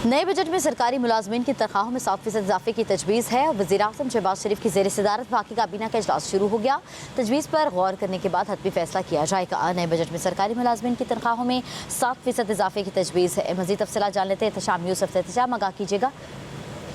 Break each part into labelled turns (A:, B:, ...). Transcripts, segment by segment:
A: नए बजट में सरकारी मुलाजमीन की तनख्वाहों में 7% इजाफे की तजवीज़ है। वज़ीर-ए-आज़म शहबाज शरीफ की ज़ेर सदारत वफाकी काबीना का इजलास शुरू हो गया। तजवीज़ पर गौर करने के बाद हतमी फैसला किया जाएगा। नए बजट में सरकारी मुलाजमीन की तनख्वाहों में 7% इजाफे की तजवीज़ है। मज़ीद तफसीलात जान लेते हैं एहतशाम यूसुफ से। एहतशाम, आगाह कीजिएगा।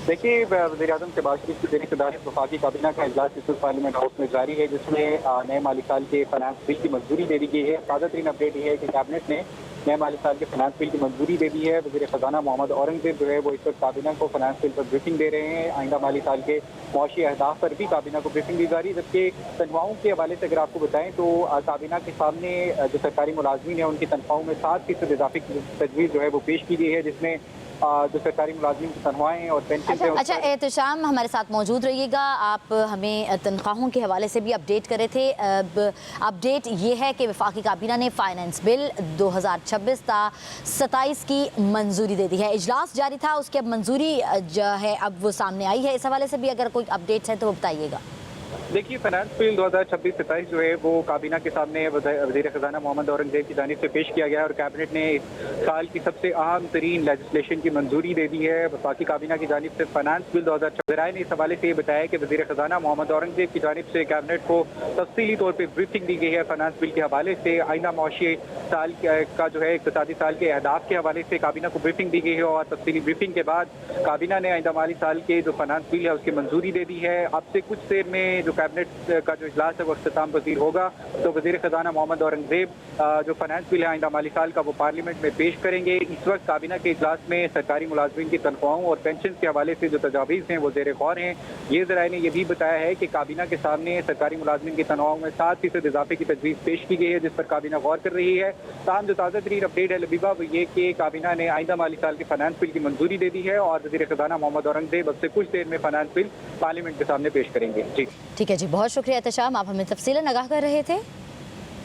B: देखिए, वज़ीर-ए-आज़म शहबाज शरीफ की ज़ेर सदारत वफाकी काबीना का इजलास इस वक्त पार्लियामेंट हाउस में जारी है, जिसमें नए माली साल के फाइनेंस बिल की मंजूरी दे दी गई है। ताज़ा तरीन अपडेट ये है कि कैबिनेट ने नए माली साल के फाइनेंस बिल की मंजूरी दे दी है। वज़ीर ख़जाना मोहम्मद औरंगज़ेब जो है वो इस वक्त काबीना को फाइनेंस बिल पर ब्रीफिंग दे रहे हैं। आइंदा माली साल के मुआशी अहदाफ पर भी काबीना को ब्रीफिंग दी जा रही है। जबकि तनख्वाहों के हवाले से अगर आपको बताएं तो काबीना के सामने जो सरकारी मुलाजमीन है उनकी तनख्वाहों में 7% इजाफे की तजवीज़ जो है वो पेश की गई है, जिसमें जो सरकारी मुलाजमीन की तनख्वाहें और पेंशन
A: अच्छा एहतशाम, हमारे साथ मौजूद रहिएगा। आप हमें तनख्वाहों के हवाले से भी अपडेट करे थे। अपडेट ये है कि वफाकी काबीना ने फाइनेंस बिल 2026 ता 27 की मंजूरी दे दी है। इजलास जारी था, उसकी अब मंजूरी जो है अब वो सामने आई है। इस हवाले से भी अगर कोई अपडेट्स हैं तो बताइएगा।
B: देखिए, फाइनेंस बिल 2026-27 जो है वो काबीना के सामने वज़ीर ख़जाना मोहम्मद औरंगज़ेब की जानिब से पेश किया गया है और कैबिनेट ने इस साल की सबसे अहम तरीन लेजिस्लेशन की मंजूरी दे दी है। वफाकी काबीना की जानिब से फाइनेंस बिल 2026 ने इस हवाले से ये बताया कि वज़ीर ख़जाना मोहम्मद औरंगज़ेब की जानिब से कैबिनेट को तफसीली तौर पर ब्रीफिंग दी गई है। फाइनेंस बिल के हवाले से आइंदा मुआशी साल का जो है इक़्तिसादी साल के अहदाफ के हवाले से काबीना को ब्रीफिंग दी गई है और तफसीली ब्रीफिंग के बाद काबीना ने आइंदा माली साल के जो फाइनेंस बिल है उसकी मंजूरी दे दी है। अब से कुछ देर में जो कैबिनेट का जो इजलास है वो इख्तिताम पजीर होगा, तो वज़ीर ख़जाना मोहम्मद औरंगज़ेब जो फाइनेंस बिल है आइंदा माली साल का वो पार्लियामेंट में पेश करेंगे। इस वक्त काबीना के इजलास में सरकारी मुलाजमीन की तनख्वाहों और पेंशन के हवाले से जो तजावीज़ हैं वो ज़ेर गौर हैं। ये ज़राए ने यह भी बताया है कि काबीना के सामने सरकारी मुलाजमीन की तनख्वाहों में 7% इजाफे की तजवीज़ पेश की गई है, जिस पर काबीना गौर कर रही है। ताहम जो ताज़ा तरीन अपडेट है लबीबा वो ये कि काबीना ने आइंदा माली साल के फाइनेंस बिल की मंजूरी दे दी है और वज़ीर ख़जाना मोहम्मद औरंगज़ेब अब से कुछ देर में फाइनेंस बिल पार्लियामेंट के सामने पेश करेंगे। जी
A: ठीक है जी, बहुत शुक्रिया एहतशाम, आप हमें तफसीलन आगाह कर रहे थे।